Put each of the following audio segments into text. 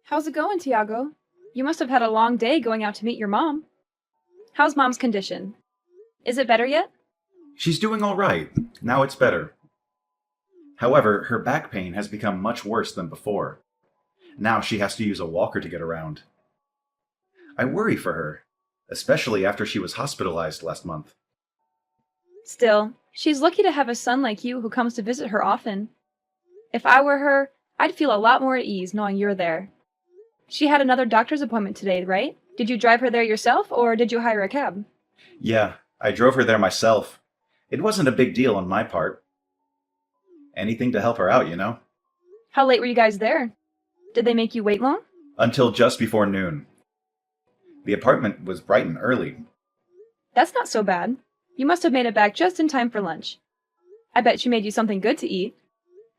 How's it going, Tiago? You must have had a long day going out to meet your mom. How's mom's condition? Is it better yet? She's doing all right. Now it's better. However, her back pain has become much worse than before. Now she has to use a walker to get around. I worry for her, especially after she was hospitalized last month. Still, she's lucky to have a son like you who comes to visit her often. If I were her, I'd feel a lot more at ease knowing you're there. She had another doctor's appointment today, right? Did you drive her there yourself, or did you hire a cab? Yeah, I drove her there myself. It wasn't a big deal on my part. Anything to help her out, you know? How late were you guys there? Did they make you wait long? Until just before noon. The apartment was bright and early. That's not so bad. You must have made it back just in time for lunch. I bet she made you something good to eat.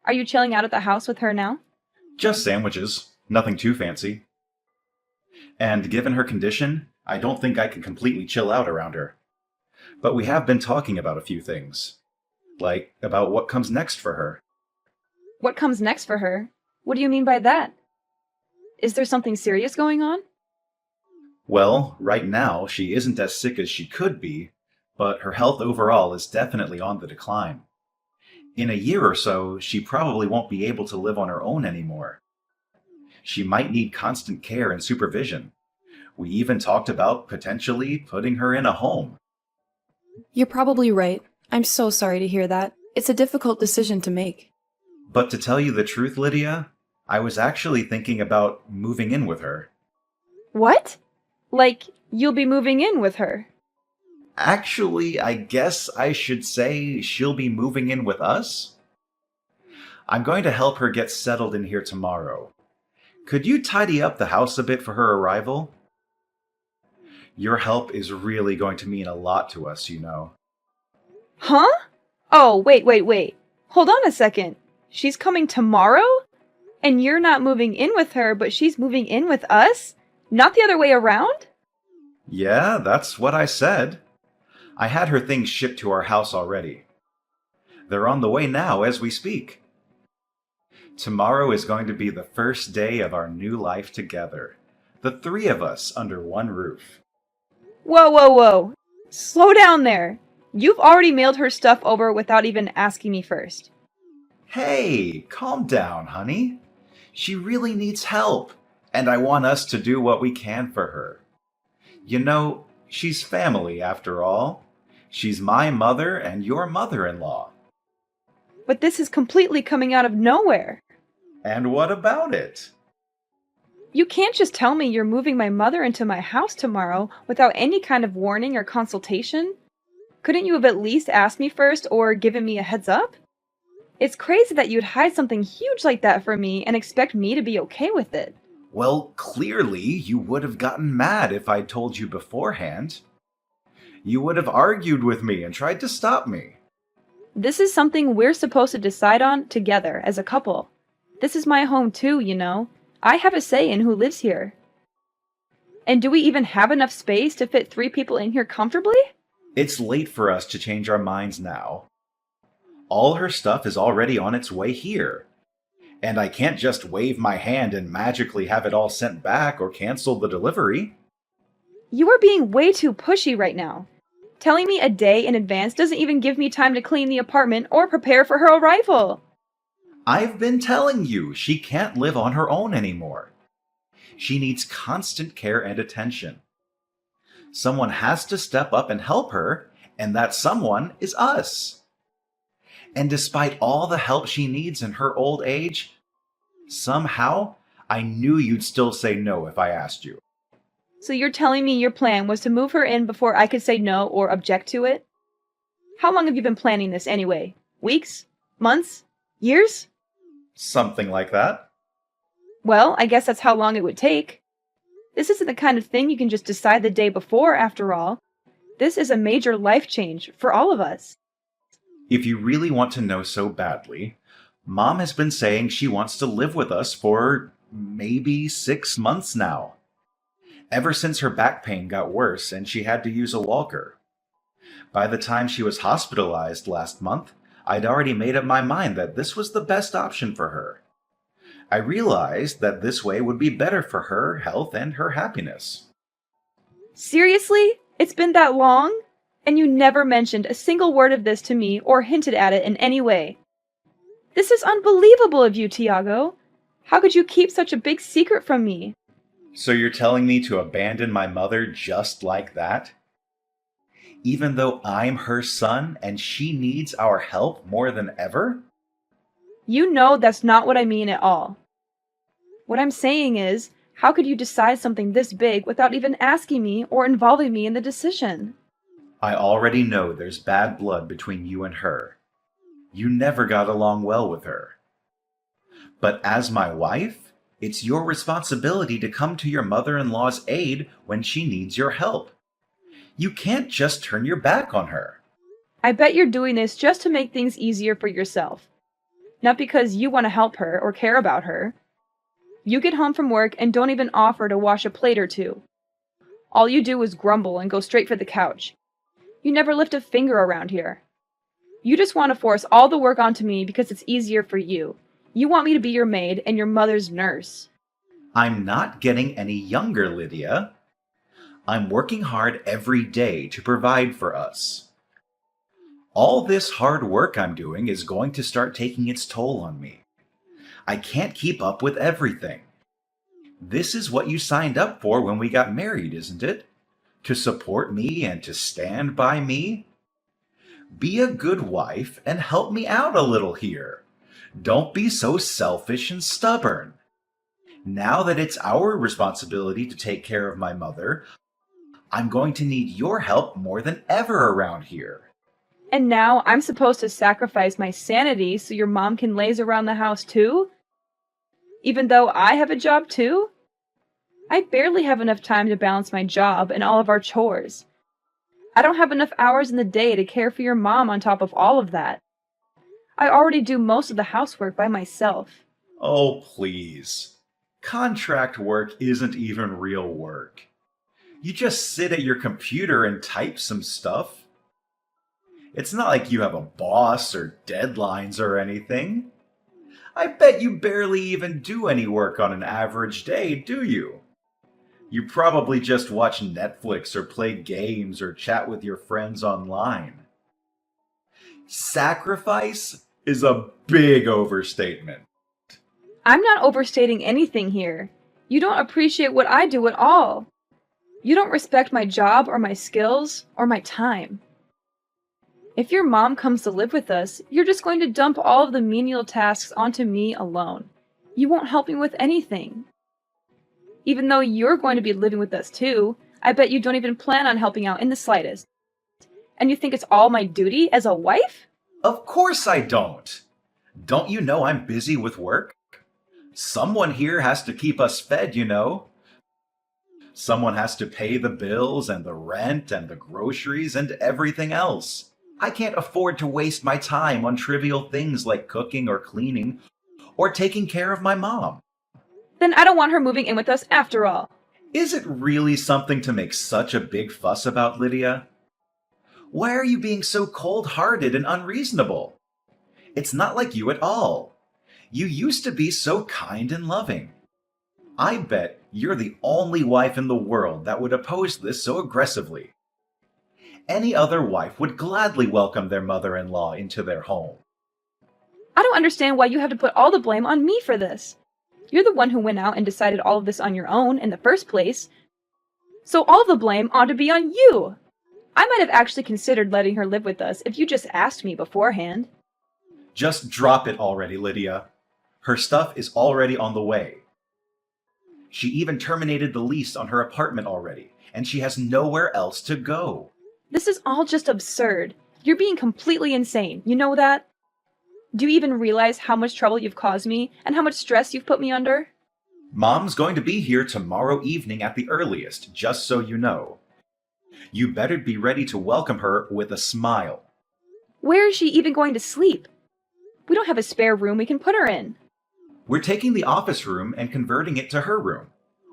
Are you chilling out at the house with her now? Just sandwiches. Nothing too fancy. And given her condition, I don't think I can completely chill out around her. But we have been talking about a few things. Like, about what comes next for her. What comes next for her? What do you mean by that? Is there something serious going on? Well, right now, she isn't as sick as she could be, but her health overall is definitely on the decline. In a year or so, she probably won't be able to live on her own anymore. She might need constant care and supervision. We even talked about potentially putting her in a home. You're probably right. I'm so sorry to hear that. It's a difficult decision to make. But to tell you the truth, Lydia, I was actually thinking about moving in with her. What? Like, you'll be moving in with her? Actually, I guess I should say she'll be moving in with us. I'm going to help her get settled in here tomorrow. Could you tidy up the house a bit for her arrival? Your help is really going to mean a lot to us, you know. Huh? Oh, wait. Hold on a second. She's coming tomorrow? And you're not moving in with her, but she's moving in with us? Not the other way around? Yeah, that's what I said. I had her things shipped to our house already. They're on the way now as we speak. Tomorrow is going to be the first day of our new life together. The three of us under one roof. Whoa. Slow down there. You've already mailed her stuff over without even asking me first. Hey, calm down, honey. She really needs help, and I want us to do what we can for her. You know, she's family after all. She's my mother and your mother-in-law. But this is completely coming out of nowhere. And what about it? You can't just tell me you're moving my mother into my house tomorrow without any kind of warning or consultation. Couldn't you have at least asked me first or given me a heads up? It's crazy that you'd hide something huge like that from me and expect me to be okay with it. Well, clearly you would have gotten mad if I'd told you beforehand. You would have argued with me and tried to stop me. This is something we're supposed to decide on together as a couple. This is my home too, you know. I have a say in who lives here. And do we even have enough space to fit 3 people in here comfortably? It's late for us to change our minds now. All her stuff is already on its way here. And I can't just wave my hand and magically have it all sent back or cancel the delivery. You are being way too pushy right now. Telling me a day in advance doesn't even give me time to clean the apartment or prepare for her arrival. I've been telling you, she can't live on her own anymore. She needs constant care and attention. Someone has to step up and help her, and that someone is us. And despite all the help she needs in her old age, somehow I knew you'd still say no if I asked you. So you're telling me your plan was to move her in before I could say no or object to it? How long have you been planning this anyway? Weeks? Months? Years? Something like that. Well, I guess that's how long it would take. This isn't the kind of thing you can just decide the day before, after all. This is a major life change for all of us. If you really want to know so badly, Mom has been saying she wants to live with us for maybe 6 months now. Ever since her back pain got worse and she had to use a walker. By the time she was hospitalized last month, I'd already made up my mind that this was the best option for her. I realized that this way would be better for her health and her happiness. Seriously? It's been that long? And you never mentioned a single word of this to me or hinted at it in any way. This is unbelievable of you, Tiago. How could you keep such a big secret from me? So you're telling me to abandon my mother just like that? Even though I'm her son and she needs our help more than ever? You know that's not what I mean at all. What I'm saying is, how could you decide something this big without even asking me or involving me in the decision? I already know there's bad blood between you and her. You never got along well with her. But as my wife, it's your responsibility to come to your mother-in-law's aid when she needs your help. You can't just turn your back on her. I bet you're doing this just to make things easier for yourself. Not because you want to help her or care about her. You get home from work and don't even offer to wash a plate or two. All you do is grumble and go straight for the couch. You never lift a finger around here. You just want to force all the work onto me because it's easier for you. You want me to be your maid and your mother's nurse. I'm not getting any younger, Lydia. I'm working hard every day to provide for us. All this hard work I'm doing is going to start taking its toll on me. I can't keep up with everything. This is what you signed up for when we got married, isn't it? To support me and to stand by me? Be a good wife and help me out a little here. Don't be so selfish and stubborn. Now that it's our responsibility to take care of my mother, I'm going to need your help more than ever around here. And now I'm supposed to sacrifice my sanity so your mom can laze around the house too? Even though I have a job too? I barely have enough time to balance my job and all of our chores. I don't have enough hours in the day to care for your mom on top of all of that. I already do most of the housework by myself. Oh, please. Contract work isn't even real work. You just sit at your computer and type some stuff. It's not like you have a boss or deadlines or anything. I bet you barely even do any work on an average day, do you? You probably just watch Netflix or play games or chat with your friends online. Sacrifice is a big overstatement. I'm not overstating anything here. You don't appreciate what I do at all. You don't respect my job or my skills or my time. If your mom comes to live with us, you're just going to dump all of the menial tasks onto me alone. You won't help me with anything. Even though you're going to be living with us too, I bet you don't even plan on helping out in the slightest. And you think it's all my duty as a wife? Of course I don't. Don't you know I'm busy with work? Someone here has to keep us fed, you know. Someone has to pay the bills and the rent and the groceries and everything else. I can't afford to waste my time on trivial things like cooking or cleaning or taking care of my mom. Then I don't want her moving in with us after all. Is it really something to make such a big fuss about, Lydia? Why are you being so cold-hearted and unreasonable? It's not like you at all. You used to be so kind and loving. I bet you're the only wife in the world that would oppose this so aggressively. Any other wife would gladly welcome their mother-in-law into their home. I don't understand why you have to put all the blame on me for this. You're the one who went out and decided all of this on your own in the first place. So all the blame ought to be on you. I might have actually considered letting her live with us if you just asked me beforehand. Just drop it already, Lydia. Her stuff is already on the way. She even terminated the lease on her apartment already, and she has nowhere else to go. This is all just absurd. You're being completely insane. You know that? Do you even realize how much trouble you've caused me and how much stress you've put me under? Mom's going to be here tomorrow evening at the earliest, just so you know. You better be ready to welcome her with a smile. Where is she even going to sleep? We don't have a spare room we can put her in. We're taking the office room and converting it to her room.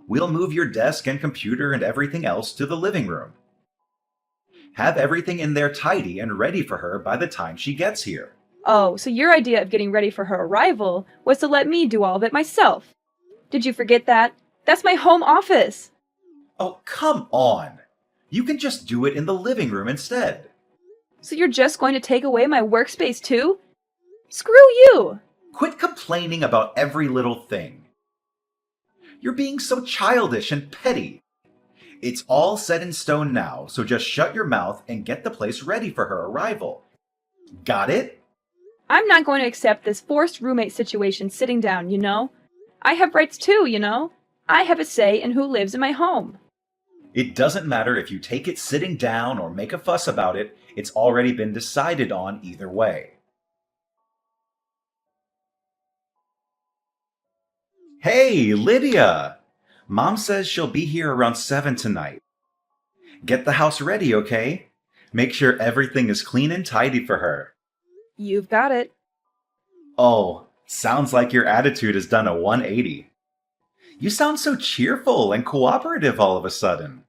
We'll move your desk and computer and everything else to the living room. Have everything in there tidy and ready for her by the time she gets here. Oh, so your idea of getting ready for her arrival was to let me do all of it myself. Did you forget that? That's my home office. Oh, come on. You can just do it in the living room instead. So you're just going to take away my workspace too? Screw you! Quit complaining about every little thing. You're being so childish and petty. It's all set in stone now, so just shut your mouth and get the place ready for her arrival. Got it? I'm not going to accept this forced roommate situation sitting down, you know? I have rights too, you know? I have a say in who lives in my home. It doesn't matter if you take it sitting down or make a fuss about it, it's already been decided on either way. Hey, Lydia! Mom says she'll be here around 7 tonight. Get the house ready, okay? Make sure everything is clean and tidy for her. You've got it. Oh, sounds like your attitude has done a 180. You sound so cheerful and cooperative all of a sudden.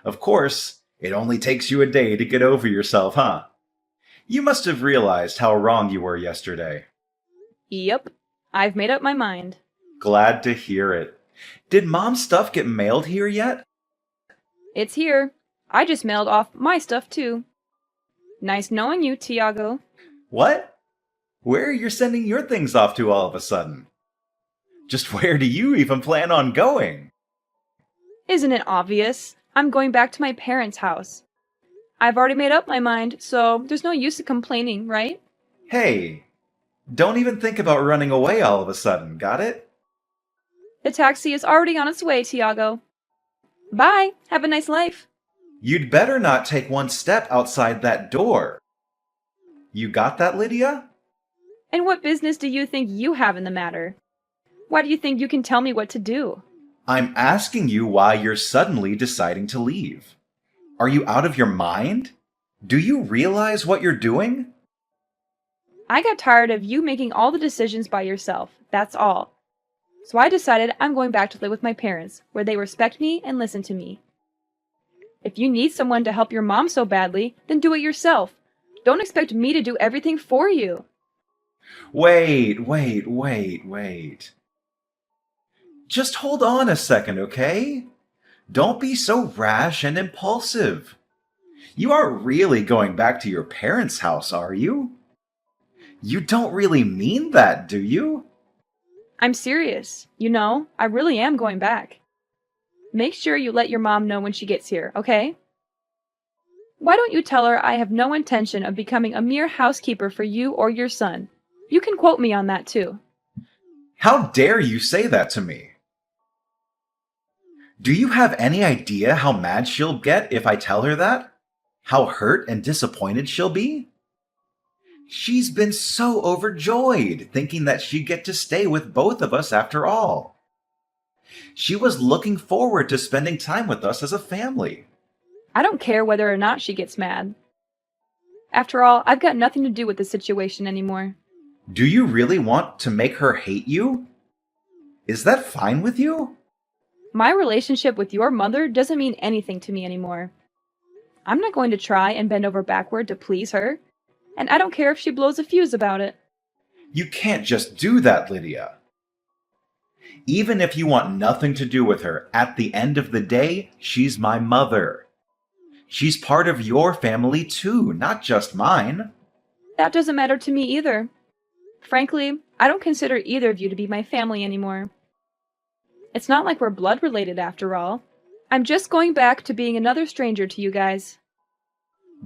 Of course, it only takes you a day to get over yourself, huh? You must have realized how wrong you were yesterday. Yep, I've made up my mind. Glad to hear it. Did Mom's stuff get mailed here yet? It's here. I just mailed off my stuff too. Nice knowing you, Tiago. What? Where are you sending your things off to all of a sudden? Just where do you even plan on going? Isn't it obvious? I'm going back to my parents' house. I've already made up my mind, so there's no use in complaining, right? Hey, don't even think about running away all of a sudden, got it? The taxi is already on its way, Tiago. Bye. Have a nice life. You'd better not take one step outside that door. You got that, Lydia? And what business do you think you have in the matter? Why do you think you can tell me what to do? I'm asking you why you're suddenly deciding to leave. Are you out of your mind? Do you realize what you're doing? I got tired of you making all the decisions by yourself. That's all. So I decided I'm going back to live with my parents, where they respect me and listen to me. If you need someone to help your mom so badly, then do it yourself. Don't expect me to do everything for you. Wait. Just hold on a second, okay? Don't be so rash and impulsive. You aren't really going back to your parents' house, are you? You don't really mean that, do you? I'm serious. You know, I really am going back. Make sure you let your mom know when she gets here, okay? Why don't you tell her I have no intention of becoming a mere housekeeper for you or your son? You can quote me on that too. How dare you say that to me? Do you have any idea how mad she'll get if I tell her that? How hurt and disappointed she'll be? She's been so overjoyed, thinking that she'd get to stay with both of us after all. She was looking forward to spending time with us as a family. I don't care whether or not she gets mad. After all, I've got nothing to do with the situation anymore. Do you really want to make her hate you? Is that fine with you? My relationship with your mother doesn't mean anything to me anymore. I'm not going to try and bend over backward to please her, and I don't care if she blows a fuse about it. You can't just do that, Lydia. Even if you want nothing to do with her, at the end of the day, she's my mother. She's part of your family too, not just mine. That doesn't matter to me either. Frankly, I don't consider either of you to be my family anymore. It's not like we're blood related after all. I'm just going back to being another stranger to you guys.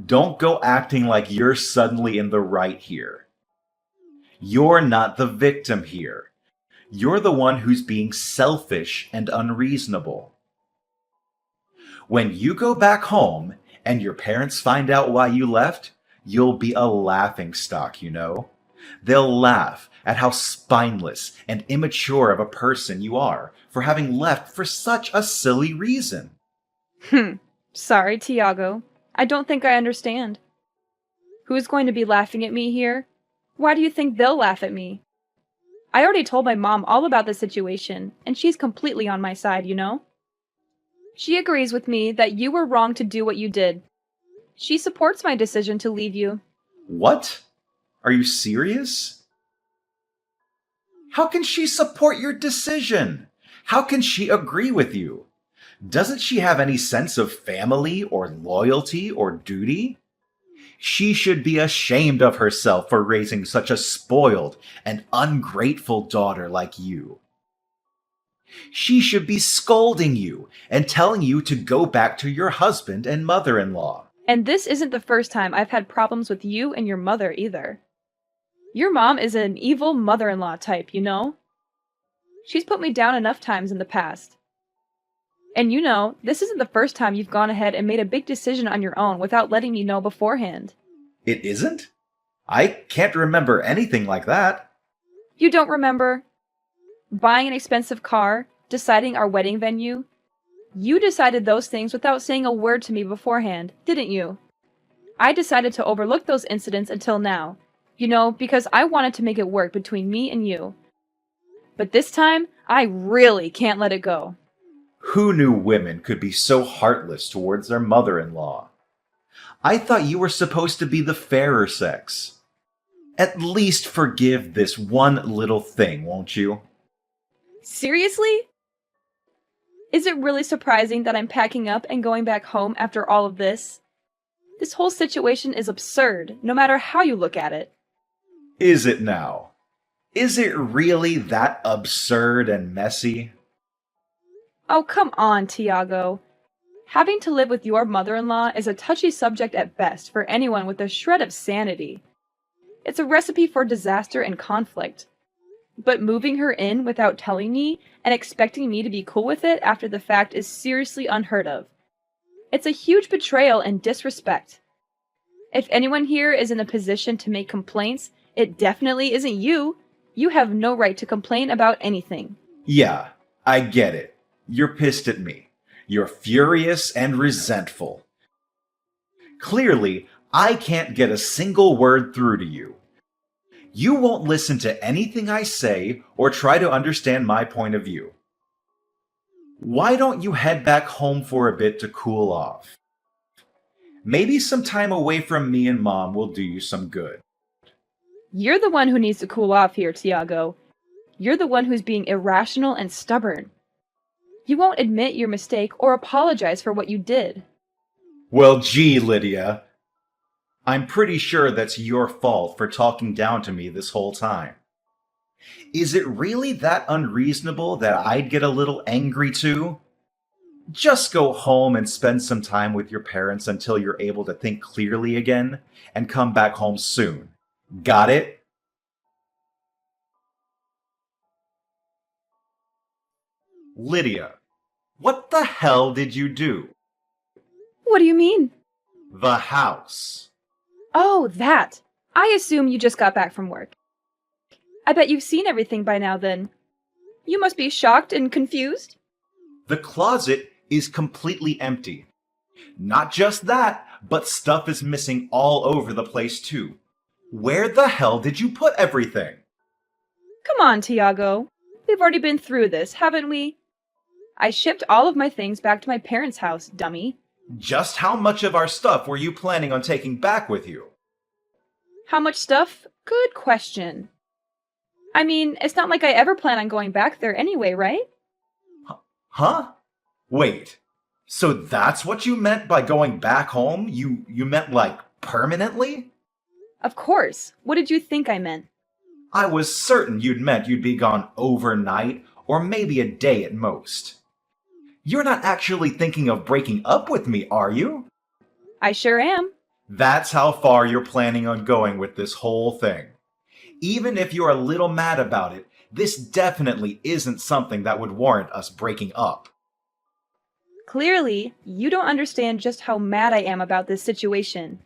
Don't go acting like you're suddenly in the right here. You're not the victim here. You're the one who's being selfish and unreasonable. When you go back home and your parents find out why you left, you'll be a laughingstock, you know? They'll laugh at how spineless and immature of a person you are for having left for such a silly reason. Sorry, Tiago. I don't think I understand. Who's going to be laughing at me here? Why do you think they'll laugh at me? I already told my mom all about the situation, and she's completely on my side, you know? She agrees with me that you were wrong to do what you did. She supports my decision to leave you. What? Are you serious? How can she support your decision? How can she agree with you? Doesn't she have any sense of family or loyalty or duty? She should be ashamed of herself for raising such a spoiled and ungrateful daughter like you. She should be scolding you and telling you to go back to your husband and mother-in-law. And this isn't the first time I've had problems with you and your mother either. Your mom is an evil mother-in-law type, you know? She's put me down enough times in the past. And you know, this isn't the first time you've gone ahead and made a big decision on your own without letting me know beforehand. It isn't? I can't remember anything like that. You don't remember? Buying an expensive car, deciding our wedding venue? You decided those things without saying a word to me beforehand, didn't you? I decided to overlook those incidents until now, you know, because I wanted to make it work between me and you. But this time, I really can't let it go. Who knew women could be so heartless towards their mother-in-law? I thought you were supposed to be the fairer sex. At least forgive this one little thing, won't you? Seriously? Is it really surprising that I'm packing up and going back home after all of this? This whole situation is absurd, no matter how you look at it. Is it now? Is it really that absurd and messy? Oh, come on, Tiago. Having to live with your mother-in-law is a touchy subject at best for anyone with a shred of sanity. It's a recipe for disaster and conflict. But moving her in without telling me and expecting me to be cool with it after the fact is seriously unheard of. It's a huge betrayal and disrespect. If anyone here is in a position to make complaints, it definitely isn't you. You have no right to complain about anything. Yeah, I get it. You're pissed at me. You're furious and resentful. Clearly, I can't get a single word through to you. You won't listen to anything I say or try to understand my point of view. Why don't you head back home for a bit to cool off? Maybe some time away from me and Mom will do you some good. You're the one who needs to cool off here, Tiago. You're the one who's being irrational and stubborn. You won't admit your mistake or apologize for what you did. Well, gee, Lydia. I'm pretty sure that's your fault for talking down to me this whole time. Is it really that unreasonable that I'd get a little angry too? Just go home and spend some time with your parents until you're able to think clearly again, and come back home soon. Got it? Lydia, what the hell did you do? What do you mean? The house. Oh, that. I assume you just got back from work. I bet you've seen everything by now then. You must be shocked and confused. The closet is completely empty. Not just that, but stuff is missing all over the place too. Where the hell did you put everything? Come on, Tiago. We've already been through this, haven't we? I shipped all of my things back to my parents' house, dummy. Just how much of our stuff were you planning on taking back with you? How much stuff? Good question. I mean, it's not like I ever plan on going back there anyway, right? Huh? Wait. So that's what you meant by going back home? You meant like permanently? Of course. What did you think I meant? I was certain you'd meant you'd be gone overnight or maybe a day at most. You're not actually thinking of breaking up with me, are you? I sure am. That's how far you're planning on going with this whole thing. Even if you're a little mad about it, this definitely isn't something that would warrant us breaking up. Clearly, you don't understand just how mad I am about this situation.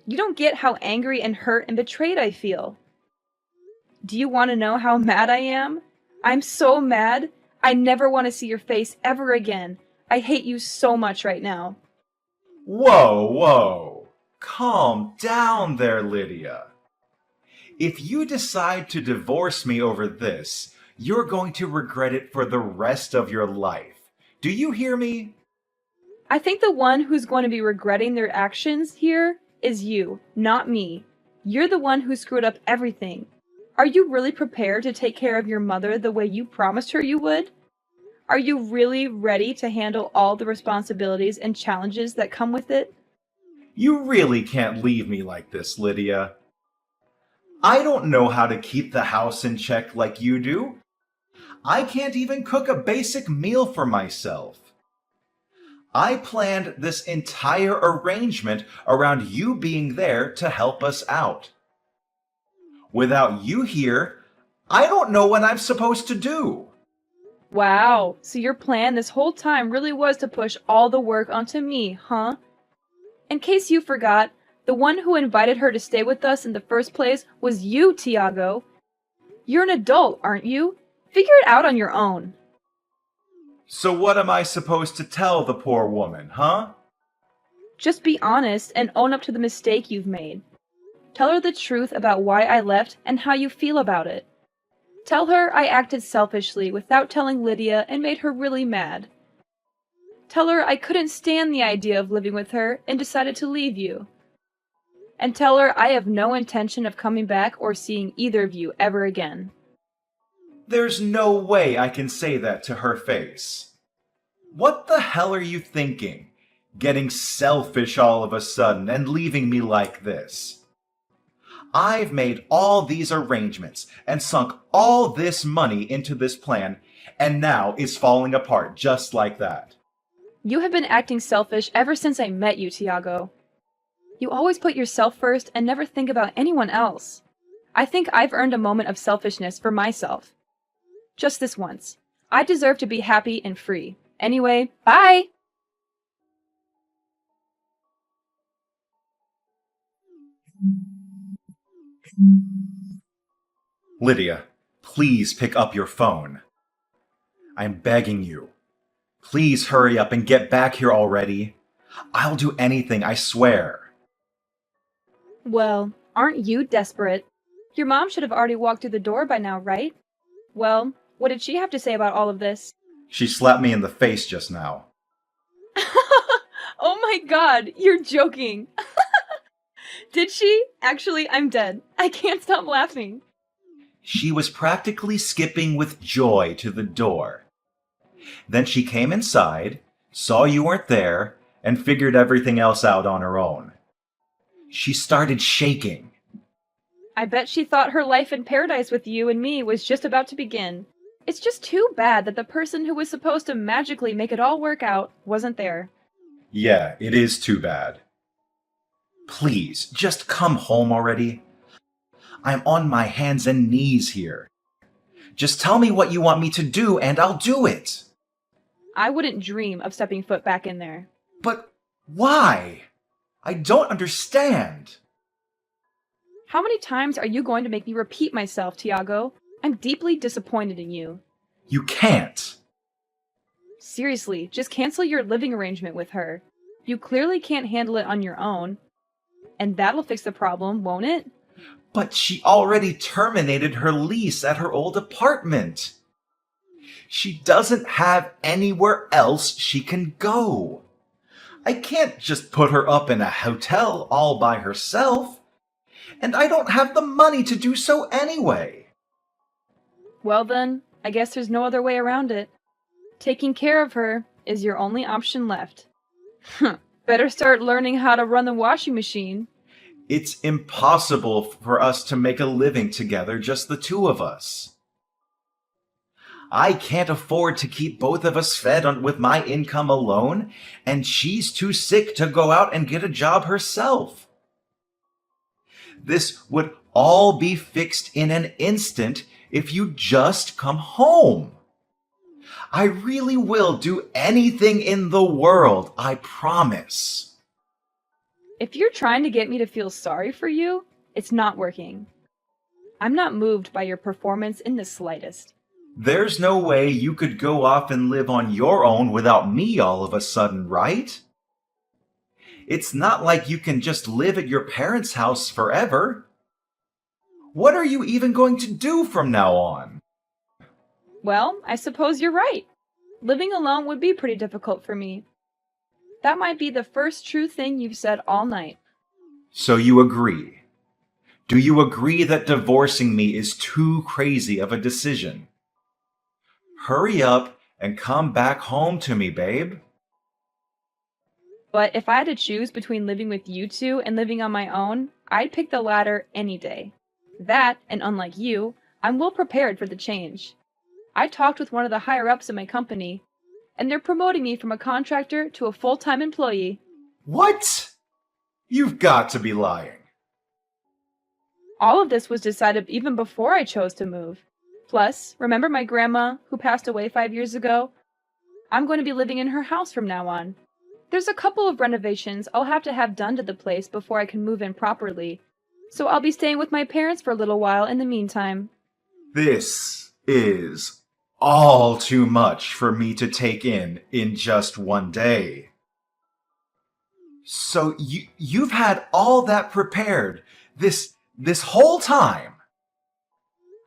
You don't get how angry and hurt and betrayed I feel. Do you want to know how mad I am? I'm so mad. I never want to see your face ever again. I hate you so much right now. Whoa. Calm down there, Lydia. If you decide to divorce me over this, you're going to regret it for the rest of your life. Do you hear me? I think the one who's going to be regretting their actions here is you, not me. You're the one who screwed up everything. Are you really prepared to take care of your mother the way you promised her you would? Are you really ready to handle all the responsibilities and challenges that come with it? You really can't leave me like this, Lydia. I don't know how to keep the house in check like you do. I can't even cook a basic meal for myself. I planned this entire arrangement around you being there to help us out. Without you here, I don't know what I'm supposed to do. Wow, so your plan this whole time really was to push all the work onto me, huh? In case you forgot, the one who invited her to stay with us in the first place was you, Tiago. You're an adult, aren't you? Figure it out on your own. So what am I supposed to tell the poor woman, huh? Just be honest and own up to the mistake you've made. Tell her the truth about why I left and how you feel about it. Tell her I acted selfishly without telling Lydia and made her really mad. Tell her I couldn't stand the idea of living with her and decided to leave you. And tell her I have no intention of coming back or seeing either of you ever again. There's no way I can say that to her face. What the hell are you thinking? Getting selfish all of a sudden and leaving me like this? I've made all these arrangements and sunk all this money into this plan, and now it's falling apart just like that. You have been acting selfish ever since I met you, Tiago. You always put yourself first and never think about anyone else. I think I've earned a moment of selfishness for myself. Just this once. I deserve to be happy and free. Anyway, bye! Lydia, please pick up your phone. I'm begging you. Please hurry up and get back here already. I'll do anything, I swear. Well, aren't you desperate? Your mom should have already walked through the door by now, right? Well, what did she have to say about all of this? She slapped me in the face just now. Oh my god, you're joking. Did she? Actually, I'm dead. I can't stop laughing. She was practically skipping with joy to the door. Then she came inside, saw you weren't there, and figured everything else out on her own. She started shaking. I bet she thought her life in paradise with you and me was just about to begin. It's just too bad that the person who was supposed to magically make it all work out wasn't there. Yeah, it is too bad. Please, just come home already. I'm on my hands and knees here. Just tell me what you want me to do and I'll do it. I wouldn't dream of stepping foot back in there. But why? I don't understand. How many times are you going to make me repeat myself, Tiago? I'm deeply disappointed in you. You can't. Seriously, just cancel your living arrangement with her. You clearly can't handle it on your own. And that'll fix the problem, won't it? But she already terminated her lease at her old apartment. She doesn't have anywhere else she can go. I can't just put her up in a hotel all by herself. And I don't have the money to do so anyway. Well then, I guess there's no other way around it. Taking care of her is your only option left. Better start learning how to run the washing machine. It's impossible for us to make a living together, just the two of us. I can't afford to keep both of us fed with my income alone, and she's too sick to go out and get a job herself. This would all be fixed in an instant if you just come home. I really will do anything in the world, I promise. If you're trying to get me to feel sorry for you, it's not working. I'm not moved by your performance in the slightest. There's no way you could go off and live on your own without me all of a sudden, right? It's not like you can just live at your parents' house forever. What are you even going to do from now on? Well, I suppose you're right. Living alone would be pretty difficult for me. That might be the first true thing you've said all night. So you agree. Do you agree that divorcing me is too crazy of a decision? Hurry up and come back home to me, babe. But if I had to choose between living with you two and living on my own, I'd pick the latter any day. That, and unlike you, I'm well prepared for the change. I talked with one of the higher ups in my company, and they're promoting me from a contractor to a full-time employee. What? You've got to be lying. All of this was decided even before I chose to move. Plus, remember my grandma, who passed away 5 years ago? I'm going to be living in her house from now on. There's a couple of renovations I'll have to have done to the place before I can move in properly, so I'll be staying with my parents for a little while in the meantime. This is all too much for me to take in just one day. So you've had all that prepared this whole time?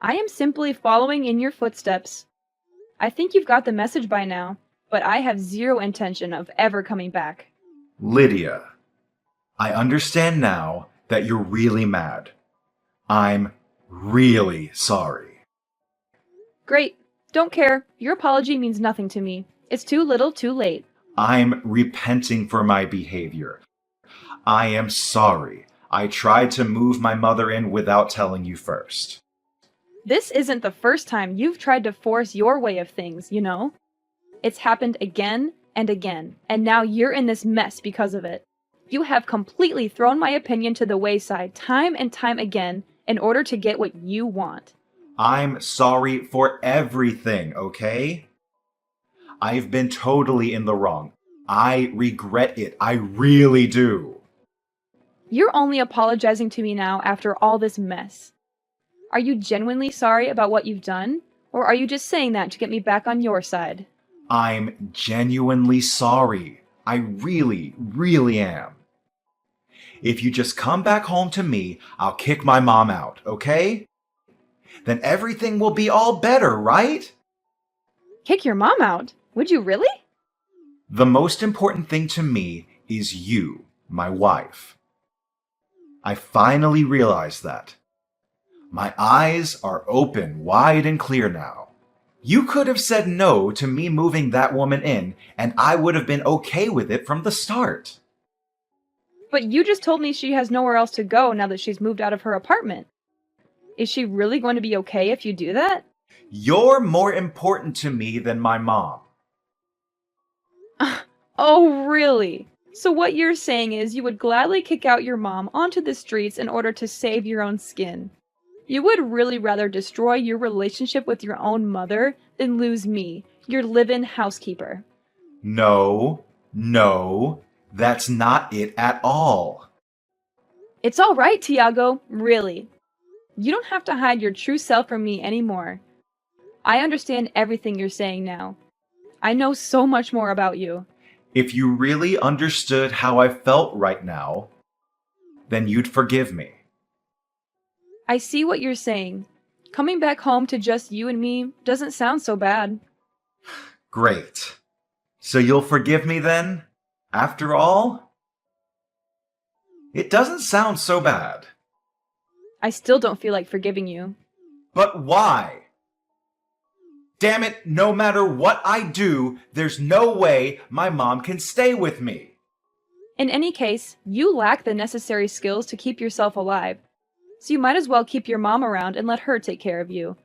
I am simply following in your footsteps. I think you've got the message by now, but I have zero intention of ever coming back. Lydia, I understand now that you're really mad. I'm really sorry. Great. Don't care. Your apology means nothing to me. It's too little, too late. I'm repenting for my behavior. I am sorry. I tried to move my mother in without telling you first. This isn't the first time you've tried to force your way of things, you know? It's happened again and again, and now you're in this mess because of it. You have completely thrown my opinion to the wayside time and time again in order to get what you want. I'm sorry for everything, okay? I've been totally in the wrong. I regret it. I really do. You're only apologizing to me now after all this mess. Are you genuinely sorry about what you've done, or are you just saying that to get me back on your side? I'm genuinely sorry. I really, really am. If you just come back home to me, I'll kick my mom out, okay? Then everything will be all better, right? Kick your mom out? Would you really? The most important thing to me is you, my wife. I finally realized that. My eyes are open wide and clear now. You could have said no to me moving that woman in, and I would have been okay with it from the start. But you just told me she has nowhere else to go now that she's moved out of her apartment. Is she really going to be okay if you do that? You're more important to me than my mom. Oh, really? So what you're saying is you would gladly kick out your mom onto the streets in order to save your own skin. You would really rather destroy your relationship with your own mother than lose me, your live-in housekeeper. No, that's not it at all. It's all right, Tiago, really. You don't have to hide your true self from me anymore. I understand everything you're saying now. I know so much more about you. If you really understood how I felt right now, then you'd forgive me. I see what you're saying. Coming back home to just you and me doesn't sound so bad. Great. So you'll forgive me then? After all? It doesn't sound so bad. I still don't feel like forgiving you. But why? Damn it, no matter what I do, there's no way my mom can stay with me. In any case, you lack the necessary skills to keep yourself alive, so you might as well keep your mom around and let her take care of you.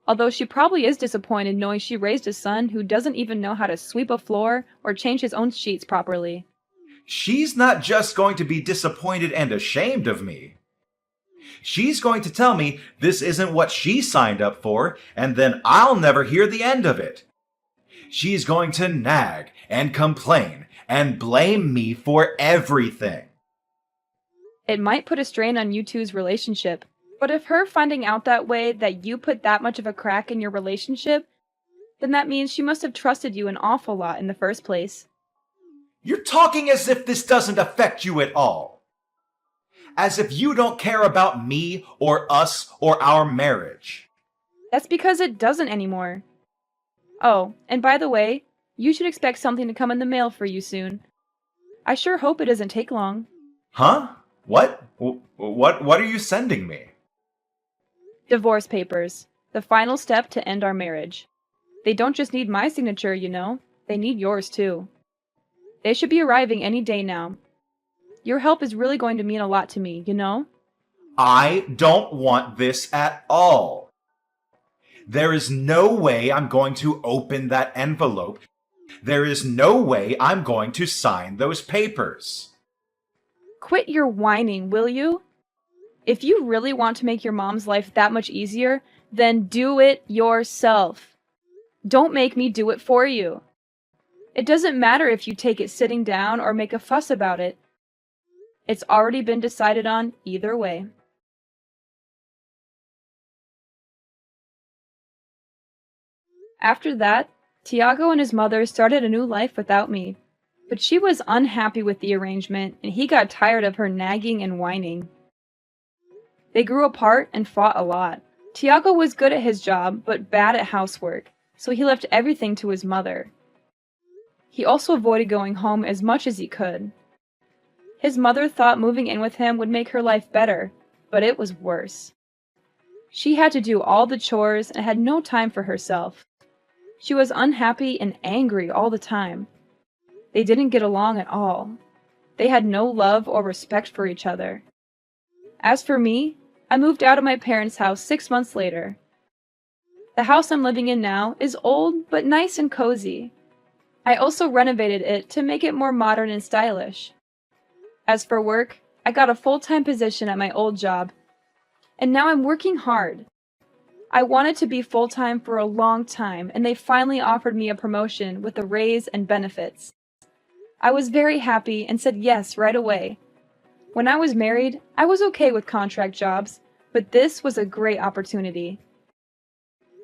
Although she probably is disappointed knowing she raised a son who doesn't even know how to sweep a floor or change his own sheets properly. She's not just going to be disappointed and ashamed of me. She's going to tell me this isn't what she signed up for, and then I'll never hear the end of it. She's going to nag and complain and blame me for everything. It might put a strain on you two's relationship, but if her finding out that way that you put that much of a crack in your relationship, then that means she must have trusted you an awful lot in the first place. You're talking as if this doesn't affect you at all. As if you don't care about me or us or our marriage. That's because it doesn't anymore. Oh, and by the way, you should expect something to come in the mail for you soon. I sure hope it doesn't take long. Huh? What? What are you sending me? Divorce papers. The final step to end our marriage. They don't just need my signature, you know. They need yours too. They should be arriving any day now. Your help is really going to mean a lot to me, you know? I don't want this at all. There is no way I'm going to open that envelope. There is no way I'm going to sign those papers. Quit your whining, will you? If you really want to make your mom's life that much easier, then do it yourself. Don't make me do it for you. It doesn't matter if you take it sitting down or make a fuss about it. It's already been decided on either way. After that, Tiago and his mother started a new life without me. But she was unhappy with the arrangement, and he got tired of her nagging and whining. They grew apart and fought a lot. Tiago was good at his job, but bad at housework, so he left everything to his mother. He also avoided going home as much as he could. His mother thought moving in with him would make her life better, but it was worse. She had to do all the chores and had no time for herself. She was unhappy and angry all the time. They didn't get along at all. They had no love or respect for each other. As for me, I moved out of my parents' house 6 months later. The house I'm living in now is old but nice and cozy. I also renovated it to make it more modern and stylish. As for work, I got a full-time position at my old job, and now I'm working hard. I wanted to be full-time for a long time, and they finally offered me a promotion with a raise and benefits. I was very happy and said yes right away. When I was married, I was okay with contract jobs, but this was a great opportunity.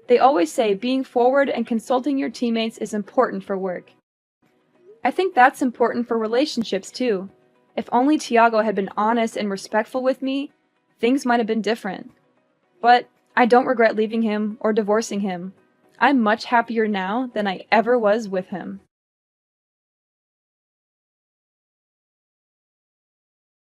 They always say being forward and consulting your teammates is important for work. I think that's important for relationships too. If only Tiago had been honest and respectful with me, things might have been different. But I don't regret leaving him or divorcing him. I'm much happier now than I ever was with him.